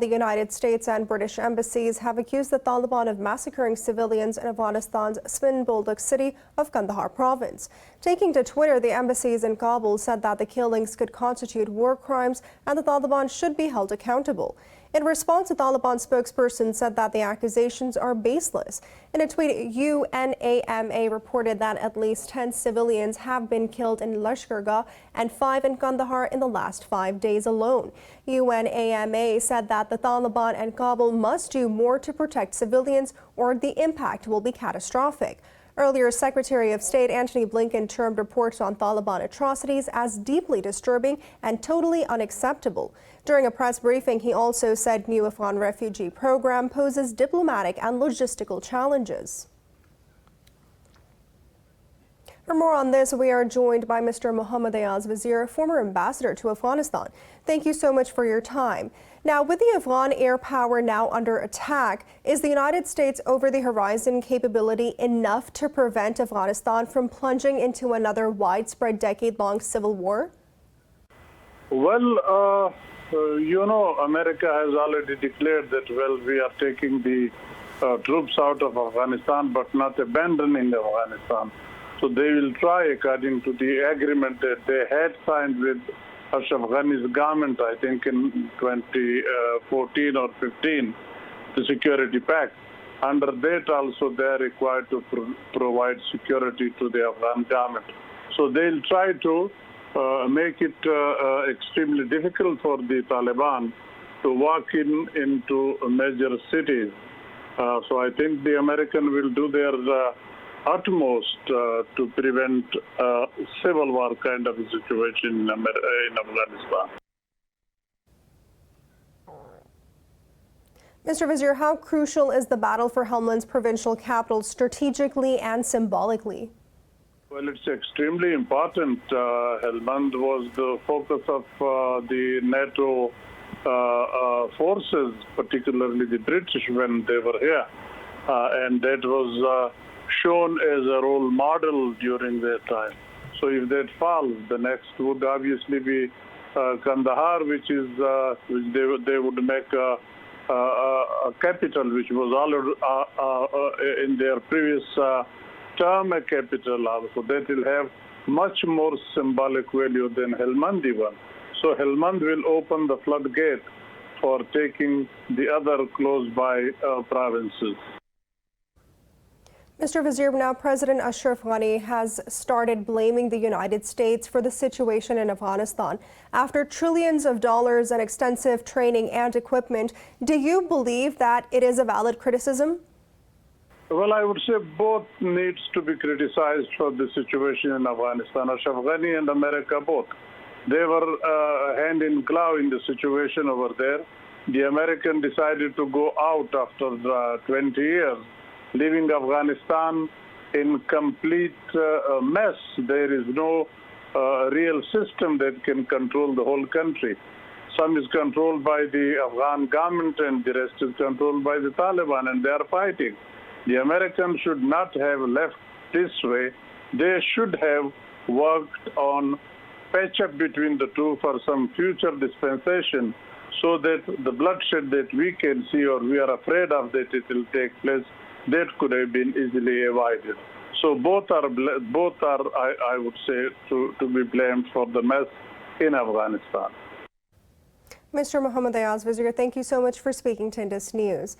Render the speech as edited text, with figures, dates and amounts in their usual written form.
The United States and British embassies have accused the Taliban of massacring civilians in Afghanistan's Boldak city of Kandahar province. Taking to Twitter, the embassies in Kabul said that the killings could constitute war crimes and the Taliban should be held accountable. In response, a Taliban spokesperson said that the accusations are baseless. In a tweet, UNAMA reported that at least 10 civilians have been killed in Lashkagah and 5 in Kandahar in the last 5 days alone. UNAMA said that the Taliban and Kabul must do more to protect civilians or the impact will be catastrophic. Earlier, Secretary of State Antony Blinken termed reports on Taliban atrocities as deeply disturbing and totally unacceptable. During a press briefing, he also said new Afghan refugee program poses diplomatic and logistical challenges. For more on this, we are joined by Mr. Muhammad Ayaz Wazir, former ambassador to Afghanistan. Thank you so much for your time. Now, with the Afghan air power now under attack, is the United States over-the-horizon capability enough to prevent Afghanistan from plunging into another widespread decade-long civil war? Well, America has already declared that, we are taking the troops out of Afghanistan, but not abandoning Afghanistan. So they will try, according to the agreement that they had signed with Ashraf Ghani's government, I think in 2014 or 15, the security pact. Under that also they are required to provide security to the Afghan government. So they'll try to make it extremely difficult for the Taliban to walk into major cities. So I think the American will do their utmost to prevent a civil war kind of a situation in Afghanistan. Mr. Wazir, how crucial is the battle for Helmand's provincial capital strategically and symbolically? Well, it's extremely important. Helmand was the focus of the NATO forces, particularly the British when they were here. And that was shown as a role model during that time. So if that falls, the next would obviously be Kandahar, which they would make a capital, which was already in their previous term a capital also. That will have much more symbolic value than Helmand even. So Helmand will open the floodgate for taking the other close by provinces. Mr. Wazir, now President Ashraf Ghani has started blaming the United States for the situation in Afghanistan. After trillions of dollars and extensive training and equipment, do you believe that it is a valid criticism? Well, I would say both needs to be criticized for the situation in Afghanistan. Ashraf Ghani and America both. They were hand in glove in the situation over there. The American decided to go out after 20 years. Leaving Afghanistan in complete mess. There is no real system that can control the whole country. Some is controlled by the Afghan government and the rest is controlled by the Taliban, and they are fighting. The Americans should not have left this way. They should have worked on patch up between the two for some future dispensation so that the bloodshed that we can see or we are afraid of that it will take place, that could have been easily avoided. So both are I would say, to be blamed for the mess in Afghanistan. Mr. Muhammad Ayaz Wazir, thank you so much for speaking to Indus News.